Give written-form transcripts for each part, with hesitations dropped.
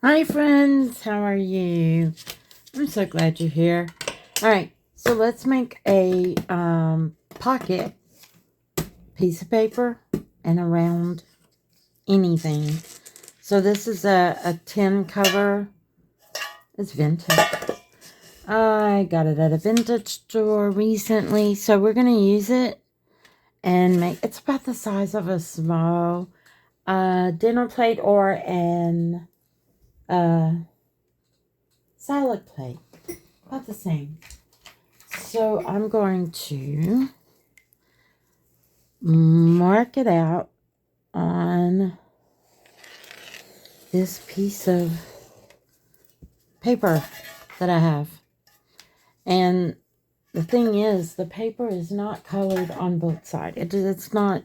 Hi friends, how are you? I'm so glad you're here. Alright, so let's make a pocket piece of paper and around anything. So this is a tin cover. It's vintage. I got it at a vintage store recently, so we're going to use it and make, it's about the size of a small dinner plate or an salad plate. About the same. So I'm going to mark it out on this piece of paper that I have. And the thing is, the paper is not colored on both sides. It's not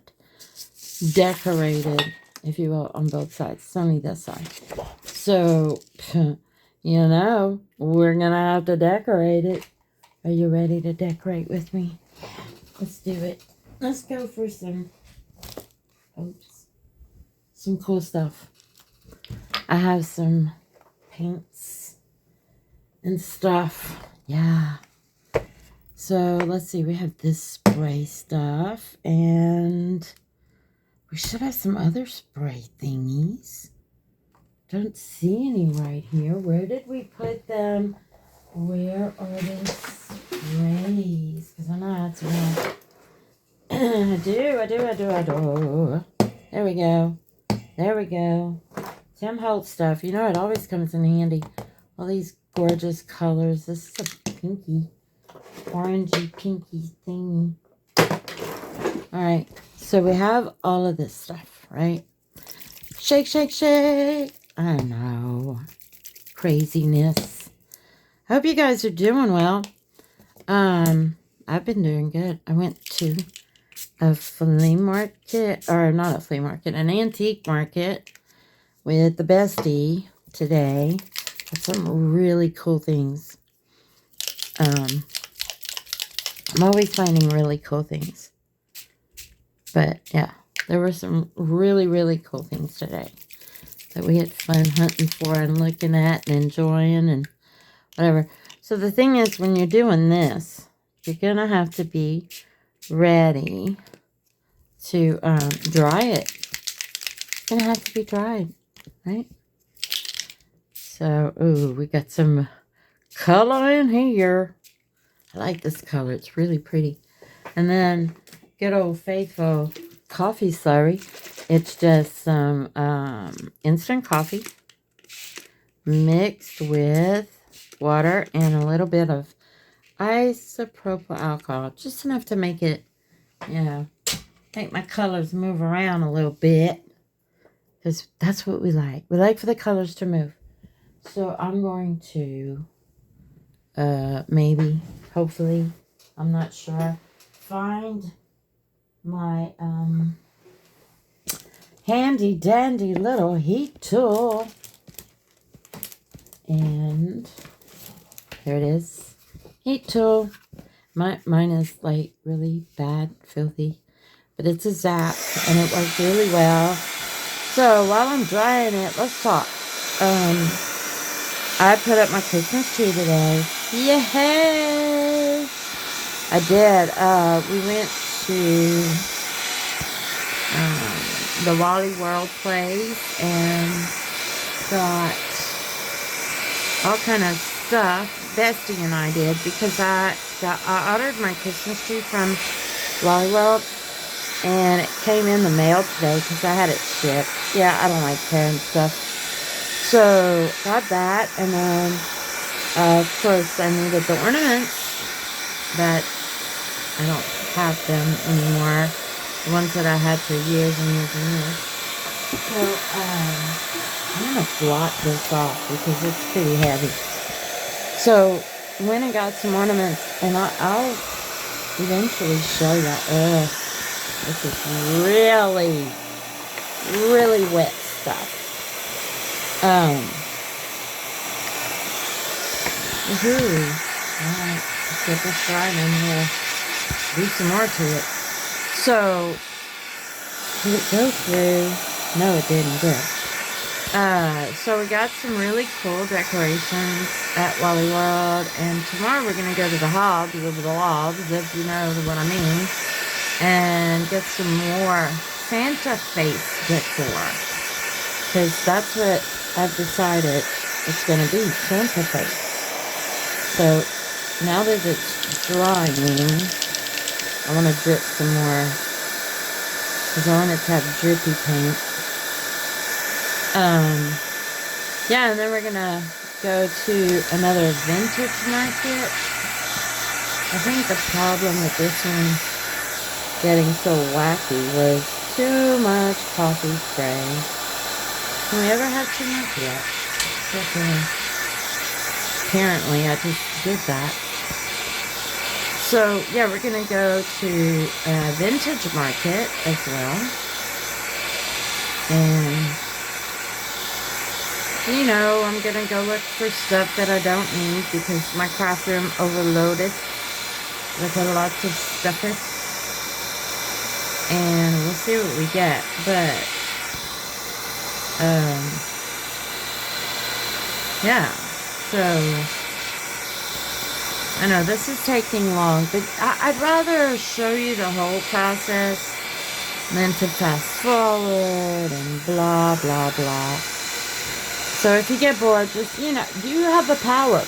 decorated, if you will, on both sides. It's only this side. So, we're going to have to decorate it. Are you ready to decorate with me? Let's do it. Let's go for some cool stuff. I have some paints and stuff. Yeah. So let's see. We have this spray stuff. And we should have some other spray thingies. Don't see any right here. Where did we put them? Where are the sprays? Because I know that's right. I do. There we go. There we go. Tim Holtz stuff. You know, it always comes in handy. All these gorgeous colors. This is a pinky. Orangey pinky thingy. Alright. So we have all of this stuff, right? Shake, shake, shake. I know. Craziness. Hope you guys are doing well. I've been doing good. I went to a flea market, or not a flea market, an antique market with the bestie today. Got some really cool things. I'm always finding really cool things. But yeah, there were some really, really cool things today that we had fun hunting for and looking at and enjoying and whatever. So the thing is, when you're doing this, you're going to have to be ready to dry it. It's going to have to be dried, right? So, ooh, we got some color in here. I like this color. It's really pretty. And then, good old faithful coffee slurry. It's just some instant coffee mixed with water and a little bit of isopropyl alcohol. Just enough to make it, make my colors move around a little bit. Because that's what we like. We like for the colors to move. So I'm going to maybe, hopefully, I'm not sure, find my handy dandy little heat tool. And there it is. Heat tool. Mine is like really bad, filthy. But it's a Zap and it works really well. So while I'm drying it, let's talk. I put up my Christmas tree today. Yay! I did. We went to the Wally World place and got all kind of stuff. Bestie and I did, because I ordered my Christmas tree from Wally World and it came in the mail today because I had it shipped. Yeah, I don't like tearing stuff. So, got that, and then, of course, I needed the ornaments, but I don't have them anymore. The ones that I had for years and years and years. So, I'm going to blot this off because it's pretty heavy. So, went and got some ornaments, and I'll eventually show you. This is really, really wet stuff. Alright, let's get this dried and we'll do some more to it. So, did it go through? No, it didn't. Good. So we got some really cool decorations at Wally World, and tomorrow we're gonna go to the Hobbs, over the Lobs, if you know what I mean, and get some more Santa face decor, because that's what I've decided it's gonna be, Santa face. So now that it's drying, I want to drip some more, because I want it to have drippy paint. Yeah, and then we're gonna go to another vintage market. I think the problem with this one getting so wacky was too much coffee spray. Can we ever have too much yet? Okay. Apparently, I just did that. So, yeah, we're gonna go to a vintage market as well. And you know, I'm gonna go look for stuff that I don't need because my craft room overloaded with lots of stuff. And we'll see what we get. But, yeah. So, I know this is taking long, but I'd rather show you the whole process than to fast forward and blah, blah, blah. So if you get bored, just, you know, you have the power.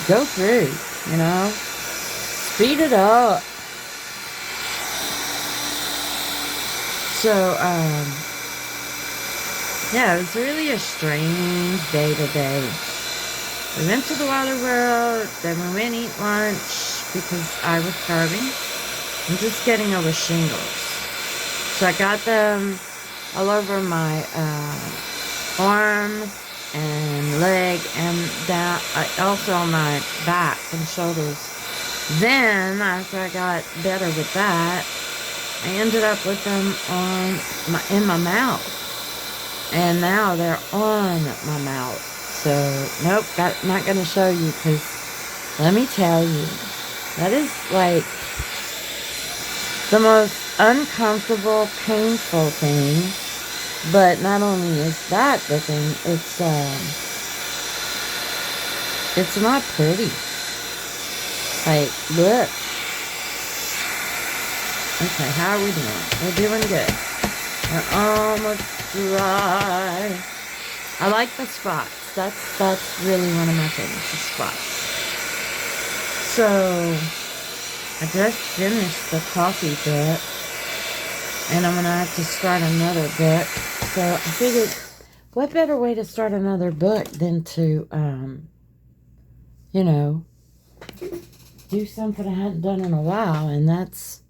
Go through, you know. Speed it up. So, yeah, it was really a strange day today. We went to the Water World, then we went to eat lunch because I was starving. I'm just getting over shingles. So I got them all over my, arm and leg and down, also on my back and shoulders. Then after I got better with that, I ended up with them in my mouth, and now they're on my mouth. So nope, not gonna show you, because let me tell you, that is like the most uncomfortable, painful thing. But not only is that the thing, it's not pretty. Like, look. Okay, how are we doing? We're doing good. We're almost dry. I like the spots. That's really one of my things, the spots. So, I just finished the coffee book. And I'm going to have to start another book. So I figured, what better way to start another book than to, you know, do something I hadn't done in a while. And that's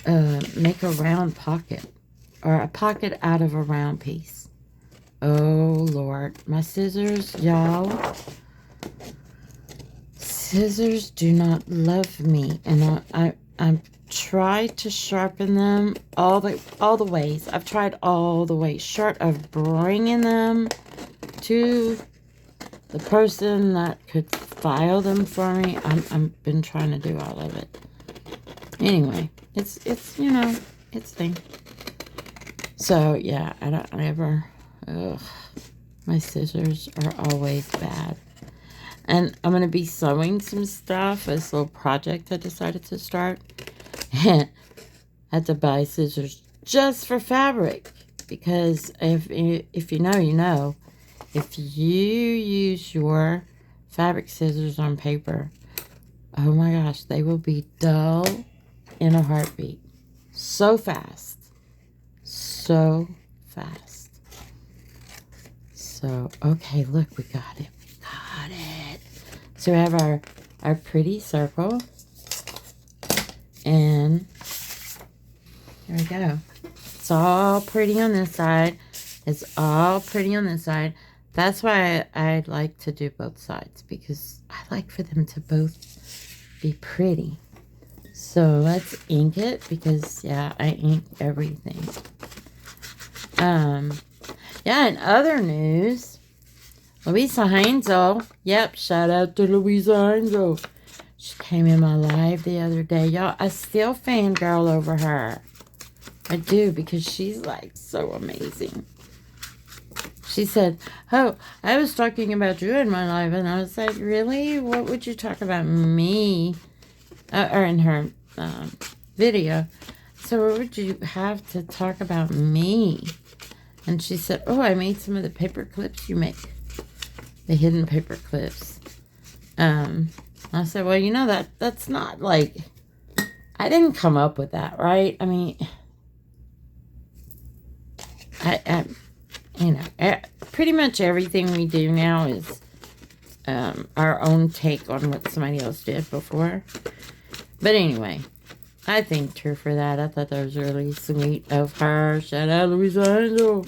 make a round pocket. Or a pocket out of a round piece. Oh, Lord. My scissors, y'all. Scissors do not love me. And I'm tried to sharpen them all the ways. I've tried all the ways, short of bringing them to the person that could file them for me. I've been trying to do all of it. Anyway, it's you know, it's thing. So yeah, I don't ever. Ugh, my scissors are always bad. And I'm gonna be sewing some stuff. This little project I decided to start. I had to buy scissors just for fabric, because if you know, you know. If you use your fabric scissors on paper, oh my gosh, they will be dull in a heartbeat. So fast. So fast. So, okay, look, we got it. We got it. So we have our pretty circle. And there we go. It's all pretty on this side. It's all pretty on this side. That's why I like to do both sides, because I like for them to both be pretty. So let's ink it, because yeah, I ink everything. Yeah, in other news, Louisa Heinzel. Yep, shout out to Louisa Heinzel. She came in my live the other day. Y'all, I still fangirl over her. I do, because she's like so amazing. She said, oh, I was talking about you in my life. And I was like, really? What would you talk about me? Or in her video. So what would you have to talk about me? And she said, oh, I made some of the paper clips you make. The hidden paper clips. I said, well, you know, that's not like, I didn't come up with that, right? I mean, you know, pretty much everything we do now is our own take on what somebody else did before. But anyway, I thanked her for that. I thought that was really sweet of her. Shout out, Louisa Angel.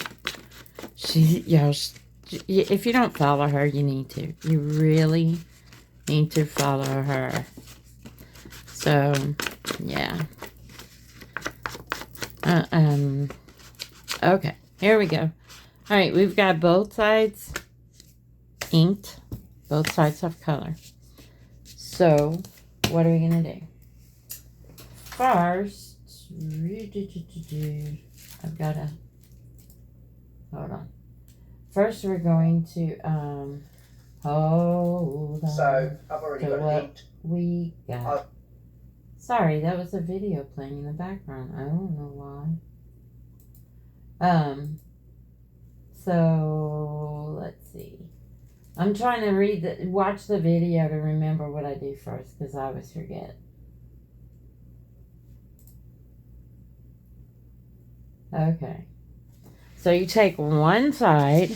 If you don't follow her, you need to. You really need to follow her. So, yeah. Okay, here we go. All right, we've got both sides inked. Both sides have color. So, what are we going to do? First, I've got to, hold on. First, we're going to, hold on. So, I've already got what inked. We got. Sorry, that was a video playing in the background. I don't know why. So, let's see. I'm trying to watch the video to remember what I do first, because I always forget. Okay. So you take one side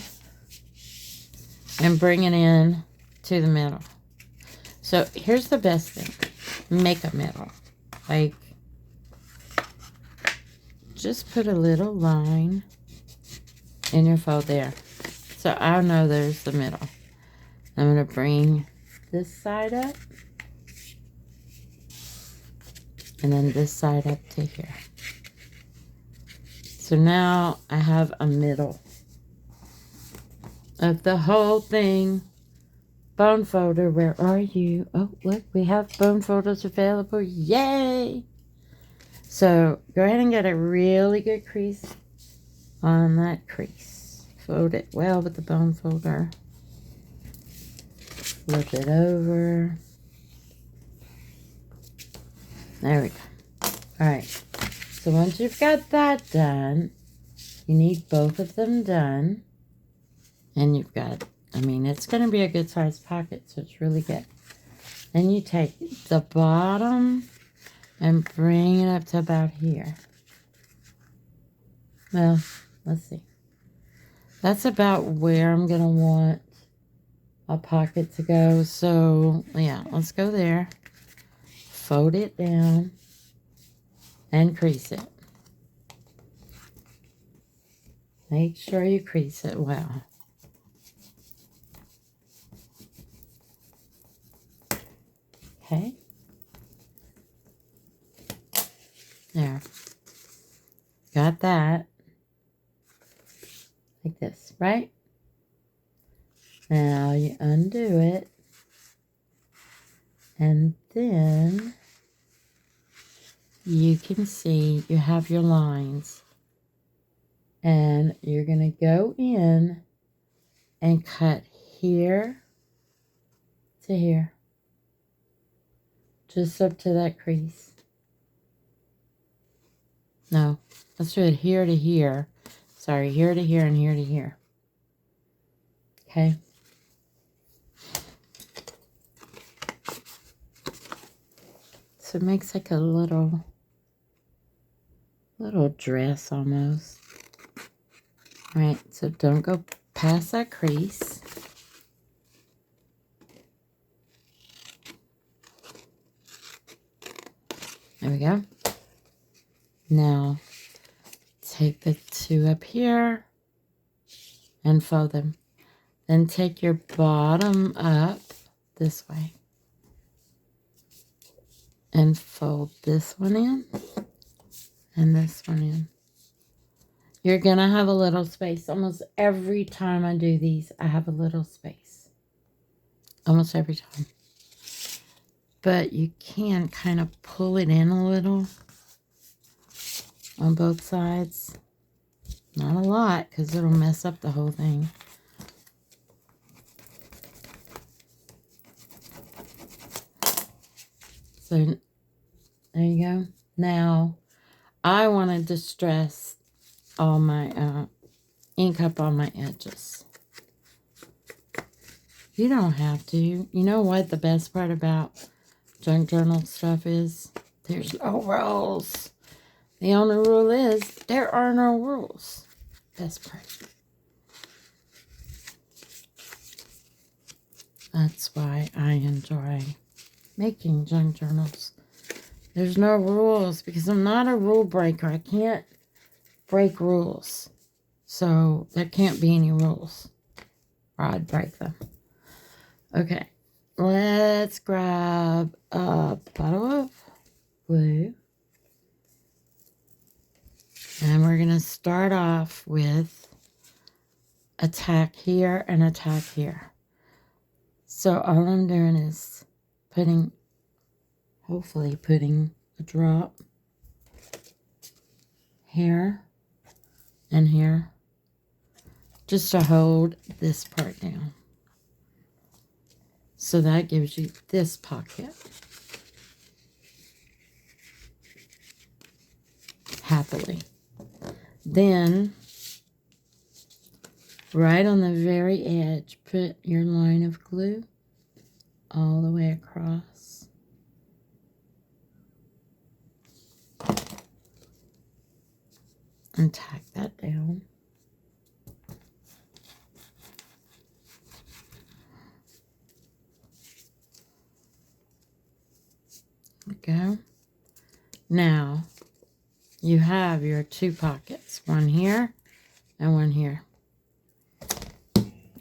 and bring it in to the middle. So here's the best thing. Make a middle. Like, just put a little line in your fold there. So I know there's the middle. I'm going to bring this side up. And then this side up to here. So now I have a middle of the whole thing. Bone folder, where are you? Oh, look, we have bone folders available. Yay! So go ahead and get a really good crease on that crease. Fold it well with the bone folder. Flip it over. There we go. All right. So once you've got that done, you need both of them done. And you've got, I mean, it's going to be a good sized pocket, so it's really good. Then you take the bottom and bring it up to about here. Well, let's see. That's about where I'm going to want a pocket to go. So, yeah, let's go there. Fold it down. And crease it. Make sure you crease it well. Okay. There. Got that. Like this, right? Now you undo it. And then you can see you have your lines. And you're going to go in and cut here to here. Just up to that crease. No, let's do it here to here. Sorry, here to here and here to here. Okay. So it makes like a little dress almost. All right, so don't go past that crease. There we go. Now, take the two up here and fold them. Then take your bottom up this way and fold this one in and this one in. You're going to have a little space. Almost every time I do these, I have a little space. Almost every time. But you can kind of pull it in a little on both sides. Not a lot, because it'll mess up the whole thing. So there you go. Now I want to distress all my ink up on my edges. You don't have to. You know what the best part about junk journal stuff is? There's no rules. The only rule is there are no rules. Best part. That's why I enjoy making junk journals. There's no rules because I'm not a rule breaker. I can't break rules. So there can't be any rules or I'd break them. Okay, let's grab a bottle of glue. And we're going to start off with a tack here and a tack here. So all I'm doing is hopefully putting a drop here and here just to hold this part down. So that gives you this pocket. Happily. Then, right on the very edge, put your line of glue all the way across. And tack that down. There we go. Now, you have your two pockets. One here and one here.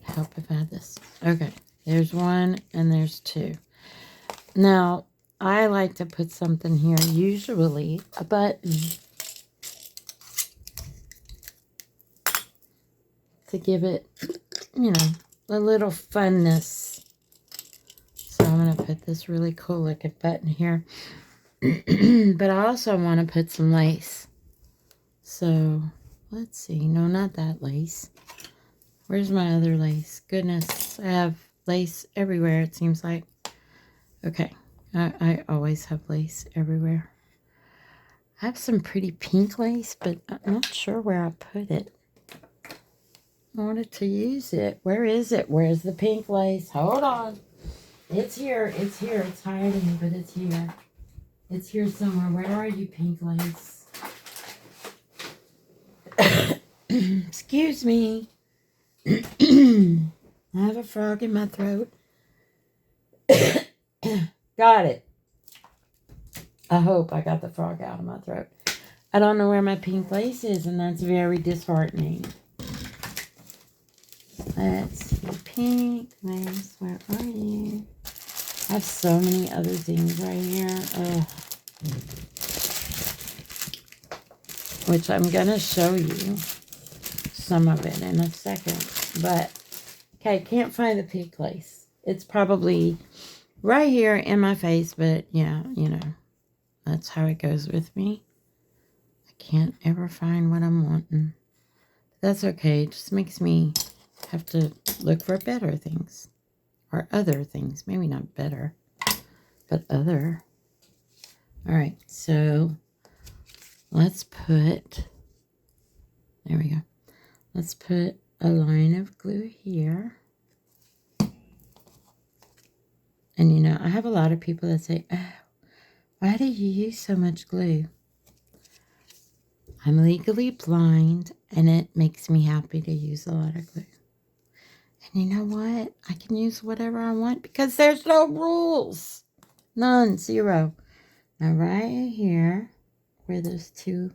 Help if I had this. Okay, there's one and there's two. Now, I like to put something here, usually a button, to give it, you know, a little funness. So I'm going to put this really cool looking button here. But I also want to put some lace. So let's see. No, not that lace. Where's my other lace? Goodness, I have lace everywhere, it seems like. Okay, I always have lace everywhere. I have some pretty pink lace, but I'm not sure where I put it. I wanted to use it. Where is it? Where's the pink lace? Hold on. It's here. It's here. It's hiding, but it's here. It's here somewhere. Where are you, pink lace? Excuse me. I have a frog in my throat. Got it. I hope I got the frog out of my throat. I don't know where my pink lace is, and that's very disheartening. Let's see. Pink lace, where are you? I have so many other things right here. Which I'm going to show you some of it in a second. But, okay, can't find the pink lace. It's probably right here in my face, but yeah, you know, that's how it goes with me. I can't ever find what I'm wanting. That's okay. It just makes me have to look for better things. Or other things. Maybe not better, but other. All right, so let's put, there we go. Let's put a line of glue here. And you know, I have a lot of people that say, oh, why do you use so much glue? I'm legally blind, and it makes me happy to use a lot of glue. And you know what? I can use whatever I want because there's no rules. None. Zero. Now right here, where those two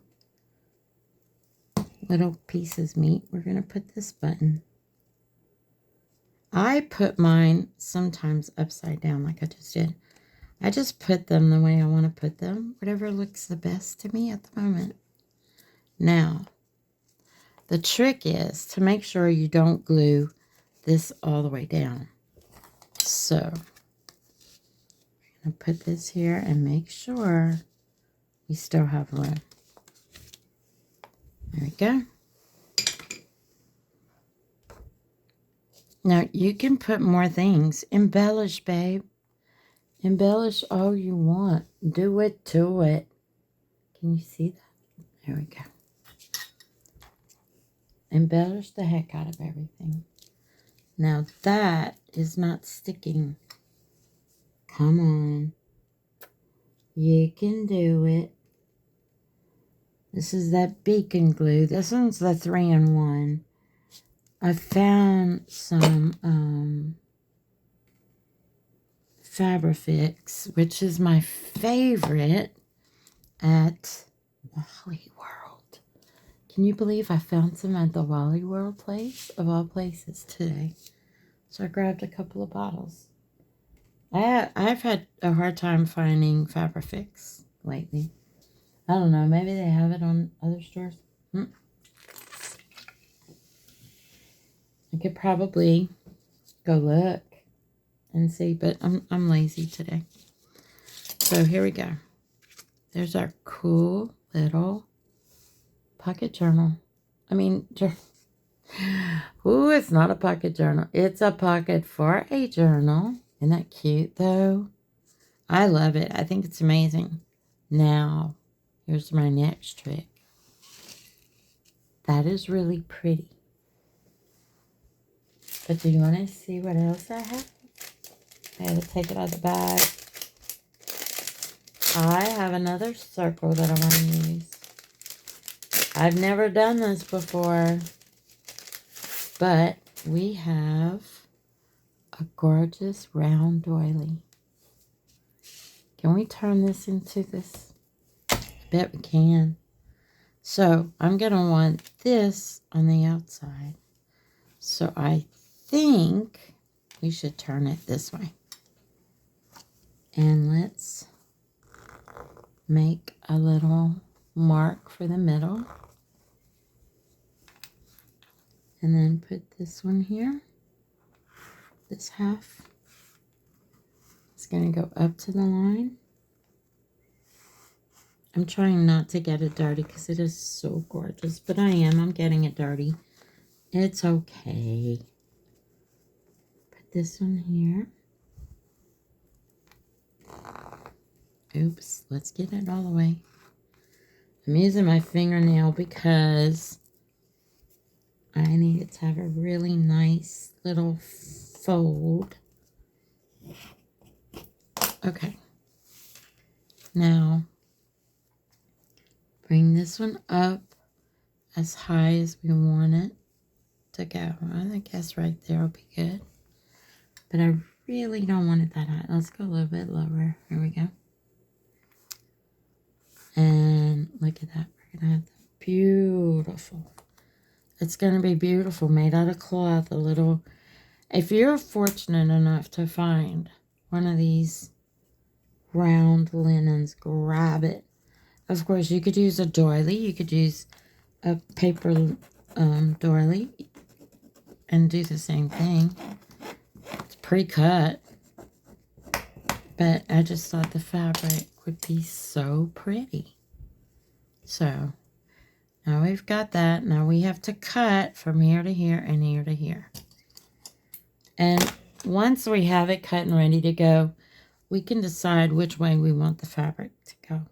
little pieces meet, we're going to put this button. I put mine sometimes upside down like I just did. I just put them the way I want to put them. Whatever looks the best to me at the moment. Now, the trick is to make sure you don't glue this all the way down. So, I'm going to put this here and make sure we still have room. There we go. Now, you can put more things. Embellish, babe. Embellish all you want. Do it to it. Can you see that? There we go. Embellish the heck out of everything. Now that is not sticking. Come on. You can do it. This is that beacon glue. This one's the 3-in-1. I found some Fabrifix, which is my favorite at Wally World. Can you believe I found some at the Wally World place, of all places, today? So I grabbed a couple of bottles. I've had a hard time finding Fabrifix lately. I don't know. Maybe they have it on other stores. I could probably go look and see, but I'm lazy today. So here we go. There's our cool little pocket journal. I mean, ooh, it's not a pocket journal. It's a pocket for a journal. Isn't that cute, though? I love it. I think it's amazing. Now, here's my next trick. That is really pretty. But do you want to see what else I have? I had to take it out of the bag. I have another circle that I want to use. I've never done this before, but we have a gorgeous round doily. Can we turn this into this? I bet we can. So I'm going to want this on the outside. So I think we should turn it this way. And let's make a little mark for the middle. And then put this one here. This half. It's going to go up to the line. I'm trying not to get it dirty because it is so gorgeous. But I am. I'm getting it dirty. It's okay. Put this one here. Oops. Let's get it all the way. I'm using my fingernail because I need it to have a really nice little fold. Okay. Now, bring this one up as high as we want it to go. I guess right there will be good. But I really don't want it that high. Let's go a little bit lower. Here we go. And look at that. We're going to have that beautiful. It's going to be beautiful, made out of cloth. A little. If you're fortunate enough to find one of these round linens, grab it. Of course, you could use a doily. You could use a paper doily and do the same thing. It's pre-cut. But I just thought the fabric would be so pretty. So, now we've got that. Now we have to cut from here to here and here to here. And once we have it cut and ready to go, we can decide which way we want the fabric to go.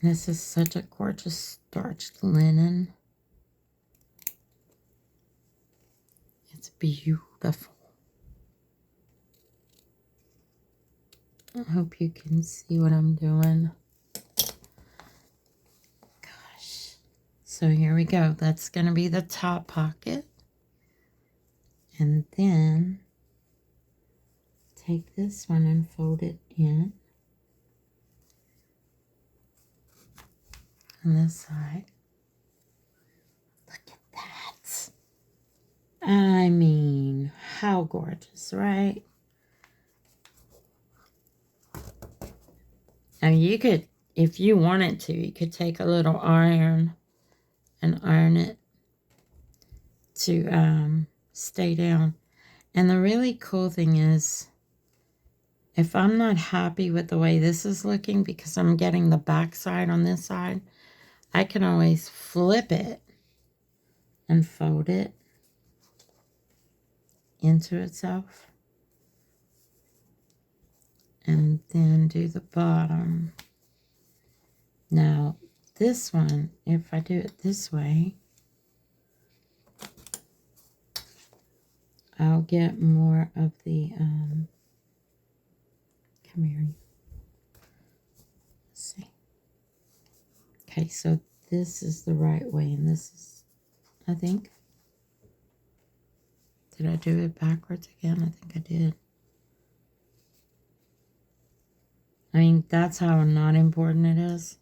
This is such a gorgeous starched linen. It's beautiful. I hope you can see what I'm doing. Gosh. So here we go. That's going to be the top pocket. And then take this one and fold it in on this side. Look at that. I mean, how gorgeous, right? Now you could, if you wanted to, you could take a little iron and iron it to stay down. And the really cool thing is, if I'm not happy with the way this is looking because I'm getting the back side on this side, I can always flip it and fold it into itself. and then do the bottom. Now, this one, if I do it this way, I'll get more of the, come here. Let's see. Okay, so this is the right way, and this is, I think. Did I do it backwards again? I think I did. I mean, that's how not important it is.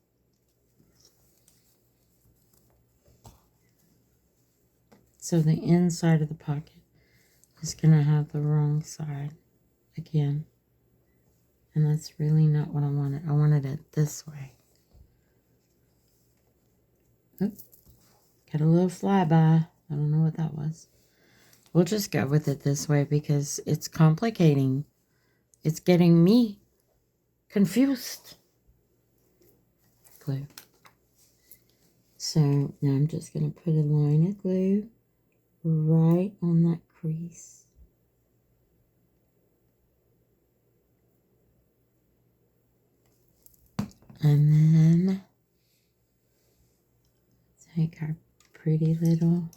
So the inside of the pocket is going to have the wrong side again. And that's really not what I wanted. I wanted it this way. Oh, got a little flyby. I don't know what that was. We'll just go with it this way because it's complicating. It's getting me confused. Glue. So now I'm just going to put a line of glue right on that crease. And then take our pretty little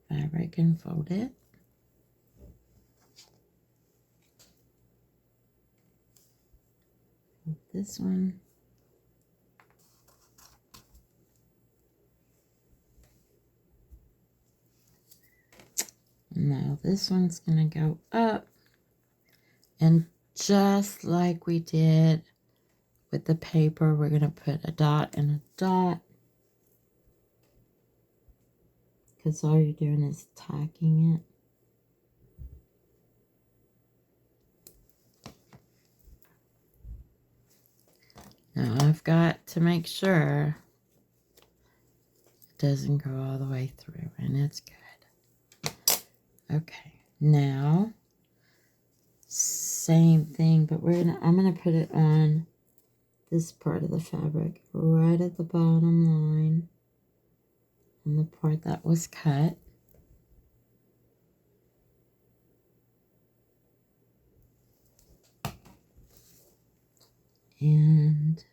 fabric and fold it. Fold this one. Now this one's going to go up. And just like we did with the paper, we're going to put a dot and a dot. Because all you're doing is tacking it. Now I've got to make sure it doesn't go all the way through, and it's good. Okay, now same thing, but I'm gonna put it on this part of the fabric right at the bottom line on the part that was cut. And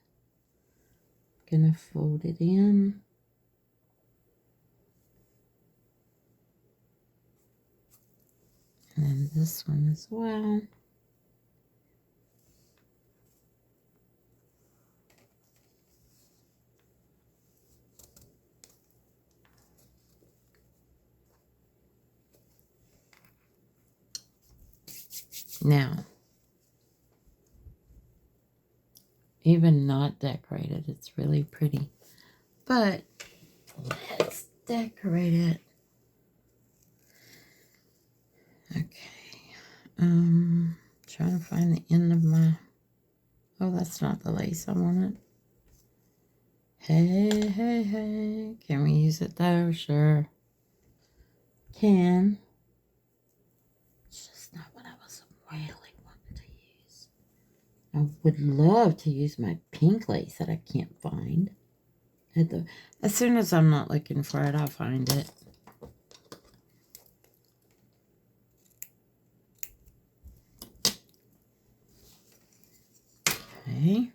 I'm gonna fold it in. And then this one as well. Now, even not decorated, it's really pretty. But let's decorate it. Okay. Trying to find the end of my... Oh, that's not the lace I wanted. Hey, hey, hey. Can we use it though? Sure. Can. It's just not what I was really wanting to use. I would love to use my pink lace that I can't find. As soon as I'm not looking for it, I'll find it. Okay.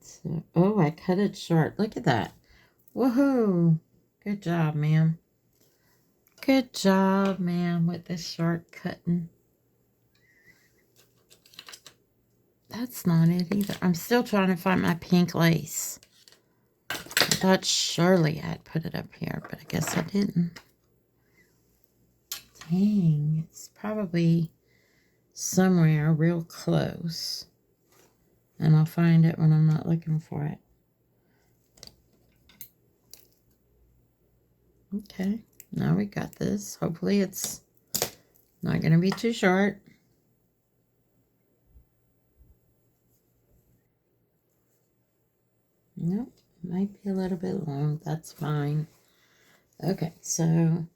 So, oh, I cut it short. Look at that. Woohoo. Good job, ma'am. Good job, ma'am, with the short cutting. That's not it either. I'm still trying to find my pink lace. I thought surely I'd put it up here, but I guess I didn't. Dang, it's probably somewhere real close. And I'll find it when I'm not looking for it. Okay, now we got this. Hopefully it's not going to be too short. Nope, might be a little bit long. That's fine. Okay, so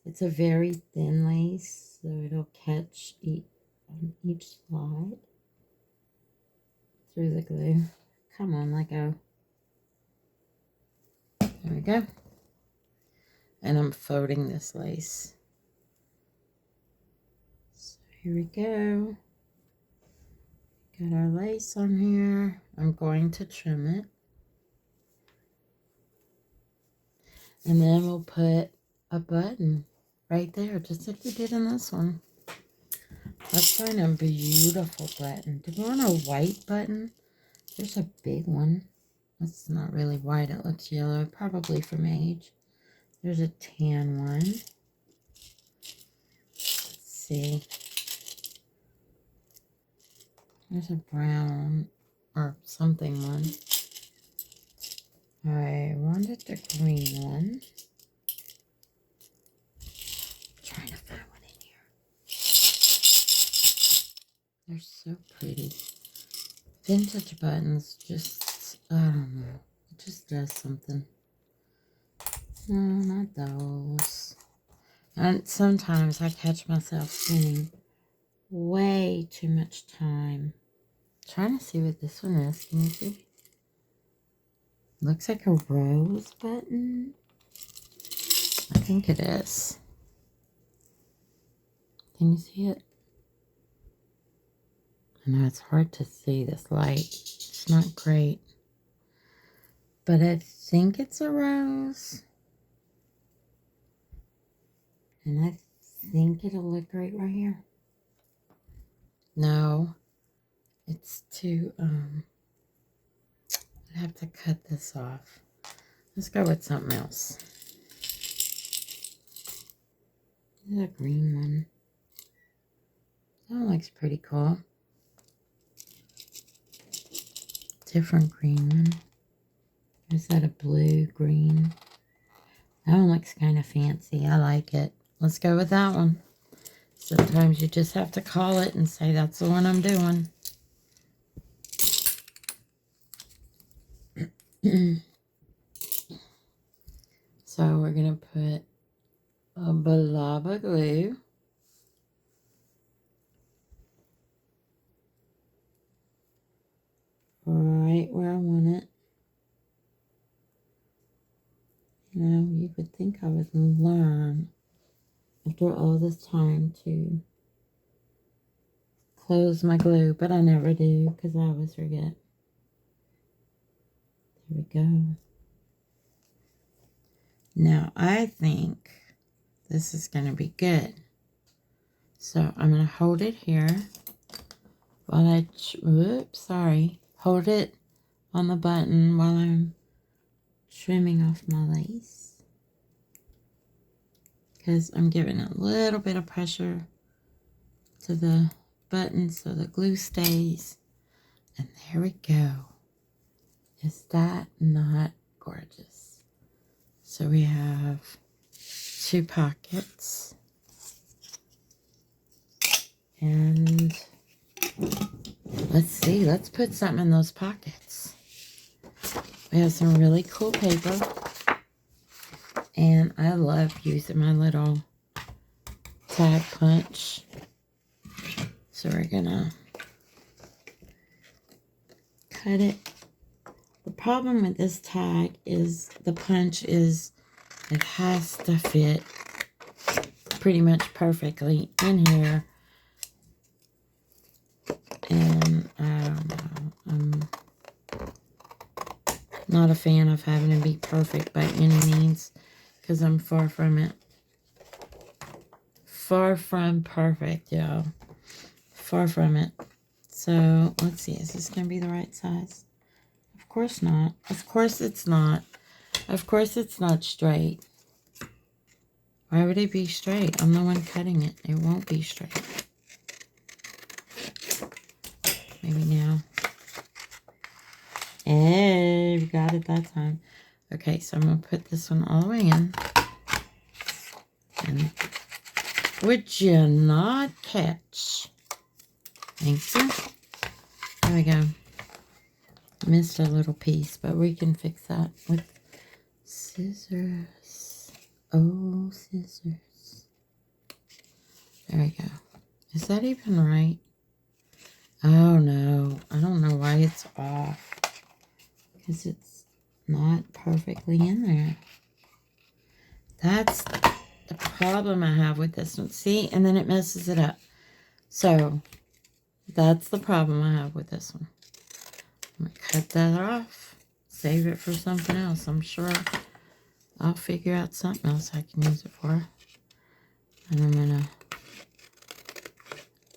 it's a very thin lace, so it'll catch on each side through the glue. Come on, let go. There we go. And I'm folding this lace. here we go. Got our lace on here. I'm going to trim it. And then we'll put a button right there, just like we did in this one. Let's find a beautiful button. Do we want a white button? There's a big one. That's not really white. It looks yellow, probably from age. There's a tan one. Let's see. There's a brown or something one. I wanted the green one. I'm trying to find one in here. They're so pretty. Vintage buttons just, I don't know. It just does something. No, not those. And sometimes I catch myself spending way too much time trying to see what this one is. Can you see? Looks like a rose button. I think it is. Can you see it? I know it's hard to see this light. It's not great. But I think it's a rose. And I think it'll look great right here. No. It's too, I have to cut this off. Let's go with something else. This is a green one. That one looks pretty cool. Different green one. Is that a blue green? That one looks kind of fancy. I like it. Let's go with that one. Sometimes you just have to call it and say that's the one I'm doing. So we're going to put a Balaba glue. Right where I want it. You know, you would think I would learn after all this time to close my glue, but I never do because I always forget. There we go. Now I think this is going to be good. So I'm going to hold it here while I, hold it on the button while I'm trimming off my lace. Because I'm giving a little bit of pressure to the button so the glue stays. And there we go. Is that not gorgeous? So we have 2 pockets. And let's see, let's put something in those pockets. We have some really cool paper. And I love using my little tag punch. So we're gonna cut it. The problem with this tag is the punch is it has to fit pretty much perfectly in here. And I don't know, I'm not a fan of having to be perfect by any means because I'm far from it. Far from perfect, y'all. Far from it. So let's see, is this going to be the right size? Of course not. Of course it's not. Of course it's not straight. Why would it be straight? I'm the one cutting it. It won't be straight. Maybe now. Hey, we got it that time. Okay, so I'm going to put this one all the way in. And would you not catch? Thank you. There we go. Missed a little piece, but we can fix that with scissors. Oh, scissors. There we go. Is that even right? Oh, no. I don't know why it's off. Because it's not perfectly in there. That's the problem I have with this one. See? And then it messes it up. So that's the problem I have with this one. I'm going to cut that off. Save it for something else. I'm sure I'll figure out something else I can use it for. And I'm going to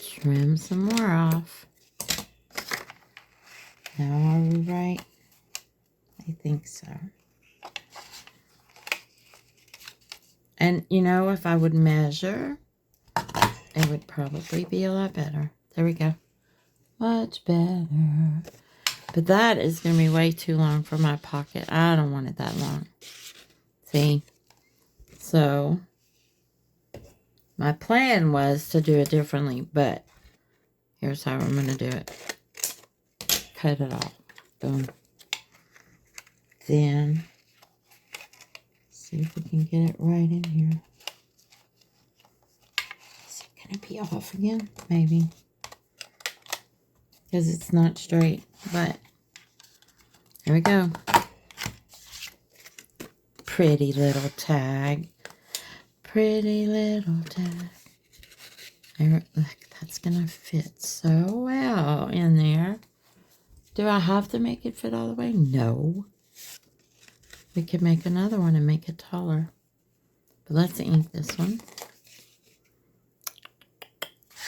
trim some more off. Now are we right? I think so. And you know, if I would measure, it would probably be a lot better. There we go. Much better. But that is going to be way too long for my pocket. I don't want it that long. See? So, my plan was to do it differently, but here's how I'm going to do it. Cut it off. Boom. Then, see if we can get it right in here. Is it going to be off again? Maybe. Because it's not straight, but here we go. Pretty little tag. Pretty little tag. There, look, that's going to fit so well in there. Do I have to make it fit all the way? No. We could make another one and make it taller. But let's ink this one.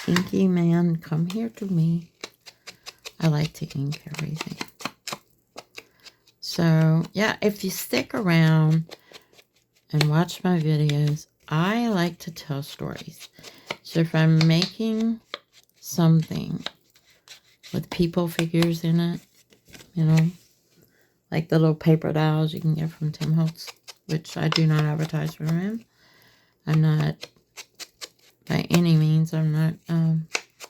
Inky man, come here to me. I like to ink everything. So, yeah, if you stick around and watch my videos, I like to tell stories. So if I'm making something with people figures in it, you know, like the little paper dolls you can get from Tim Holtz, which I do not advertise for him. I'm not, by any means, I'm not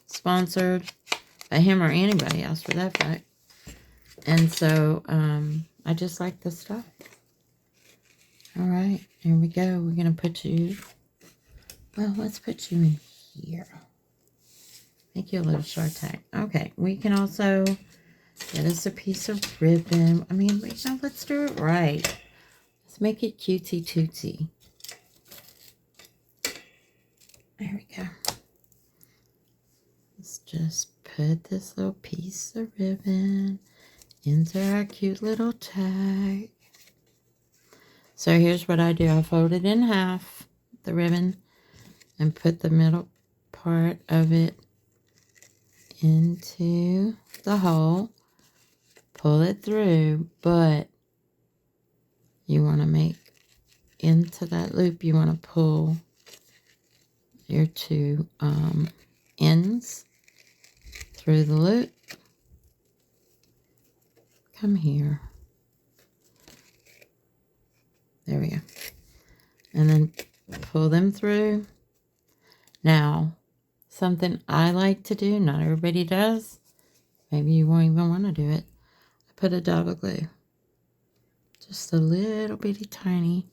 sponsored by him or anybody else for that fact. And so, I just like the stuff. All right, here we go. We're going to put you, well, let's put you in here. Make you a little short tag. Okay, we can also get us a piece of ribbon. I mean, let's do it right. Let's make it cutesy tootsy. There we go. Let's just put this little piece of ribbon into our cute little tag. So here's what I do. I fold it in half, the ribbon, and put the middle part of it into the hole. Pull it through, but you want to make into that loop, you want to pull your two ends through the loop. Come here. There we go. And then pull them through. Now, something I like to do, not everybody does. Maybe you won't even want to do it. I put a dab of glue. Just a little bitty tiny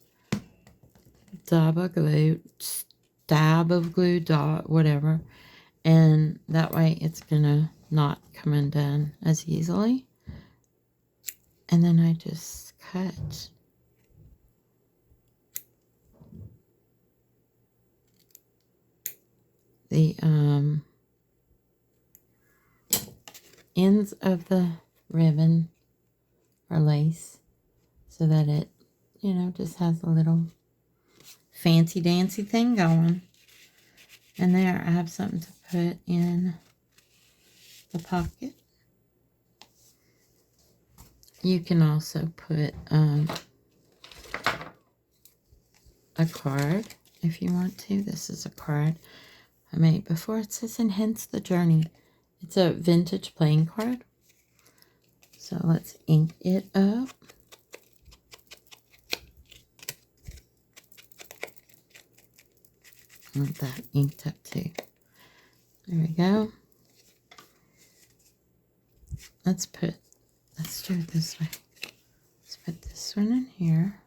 dab of glue, stab of glue, dot, whatever. And that way it's gonna not come undone as easily. And then I just cut. The ends of the ribbon or lace so that it, you know, just has a little fancy dancy thing going. And there I have something to put in the pocket. You can also put a card if you want to. This is a card I made before. It says Enhance the Journey. It's a vintage playing card. So let's ink it up. I want that inked up too. There we go. Let's do it this way. Let's put this one in here.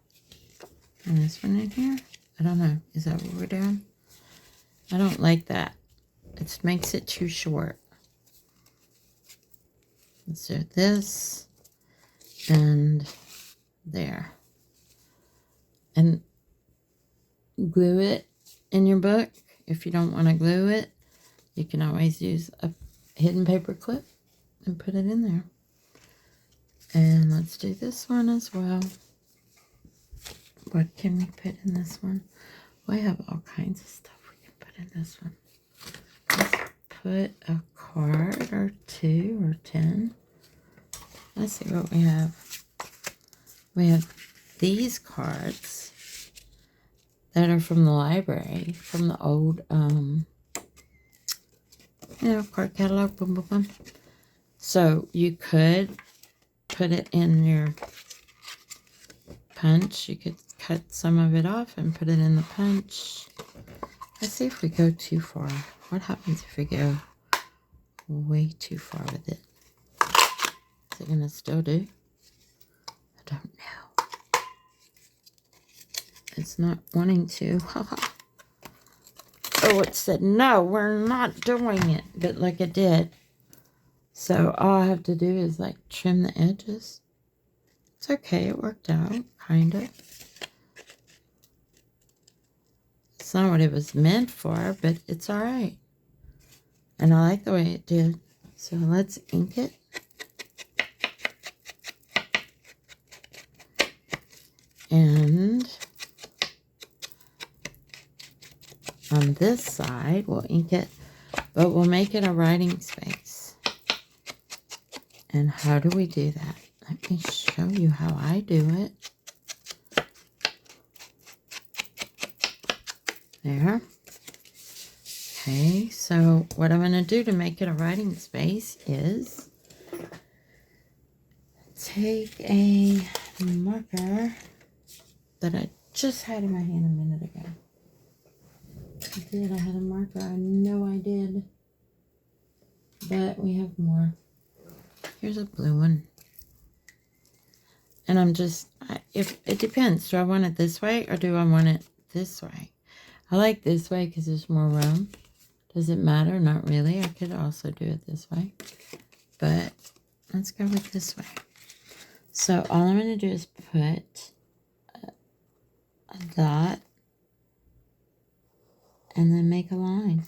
And this one in here. I don't know. Is that what we're doing? I don't like that. It makes it too short. Let's do this. And there. And glue it in your book. If you don't want to glue it, you can always use a hidden paper clip and put it in there. And let's do this one as well. What can we put in this one? We have all kinds of stuff we can put in this one. Let's put a card or 2 or 10. Let's see what we have. We have these cards that are from the library, from the old, card catalog, boom, boom, boom. So you could put it in your punch. You could cut some of it off and put it in the punch. Let's see if we go too far. What happens if we go way too far with it? Is it going to still do? I don't know. It's not wanting to. Oh, it said, no, we're not doing it. But like it did. So all I have to do is like trim the edges. It's okay. It worked out, kind of. It's not what it was meant for, but it's all right. And I like the way it did. So let's ink it. And on this side, we'll ink it, but we'll make it a writing space. And how do we do that? Let me show you how I do it. There. Okay, so what I'm going to do to make it a writing space is take a marker that I just had in my hand a minute ago. I had a marker. I know I did. But we have more. Here's a blue one. And I'm just, if it depends. Do I want it this way or do I want it this way? I like this way because there's more room. Does it matter? Not really. I could also do it this way. But let's go with this way. So all I'm going to do is put a dot and then make a line.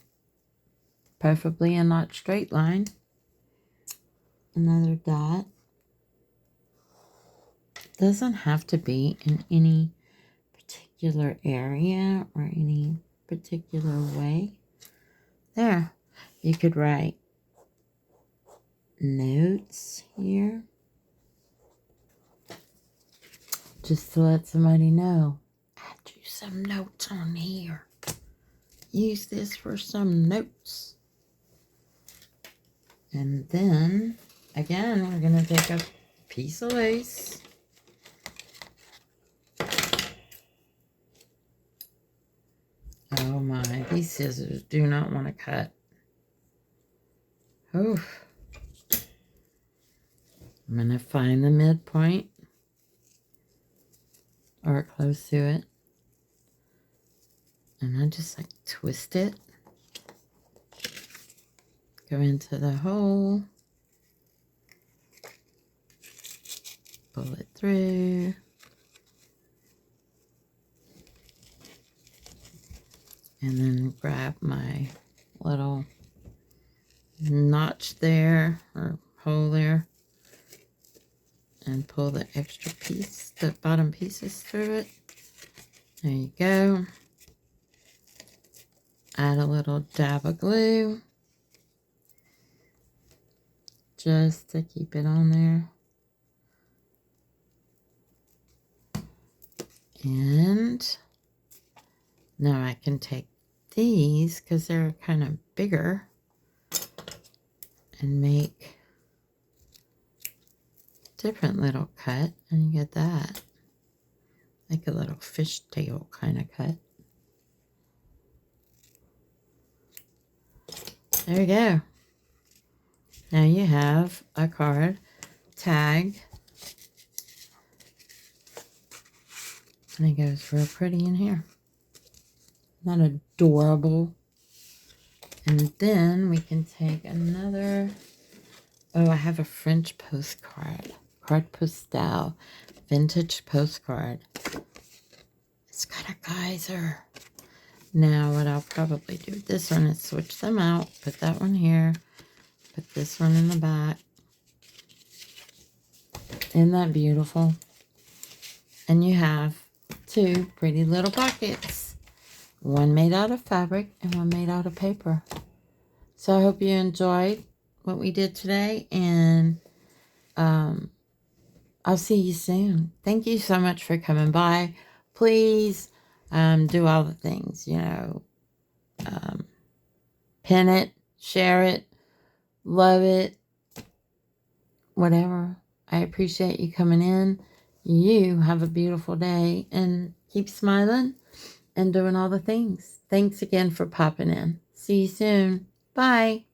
Preferably a not straight line. Another dot. Doesn't have to be in any particular area or any particular way. There. You could write notes here. Just to let somebody know. Add you some notes on here. Use this for some notes. And then, again, we're going to take a piece of lace. Oh my, these scissors do not want to cut. Oof. I'm going to find the midpoint or close to it. And I just like twist it. Go into the hole. Pull it through. And then grab my little notch there, or hole there, and pull the extra piece, the bottom pieces through it. There you go. Add a little dab of glue, just to keep it on there. And now I can take these, because they're kind of bigger, and make different little cut, and you get that. Like a little fishtail kind of cut. There you go. Now you have a card tag. And it goes real pretty in here. Not adorable. And then we can take another. Oh, I have a French postcard. Carte postale. Vintage postcard. It's got a geyser. Now what I'll probably do with this one is switch them out. Put that one here. Put this one in the back. Isn't that beautiful? And you have two pretty little pockets. One made out of fabric and one made out of paper. So I hope you enjoyed what we did today. And I'll see you soon. Thank you so much for coming by. Please do all the things, you know. Pin it, share it, love it, whatever. I appreciate you coming in. You have a beautiful day and keep smiling and doing all the things. Thanks again for popping in. See you soon. Bye.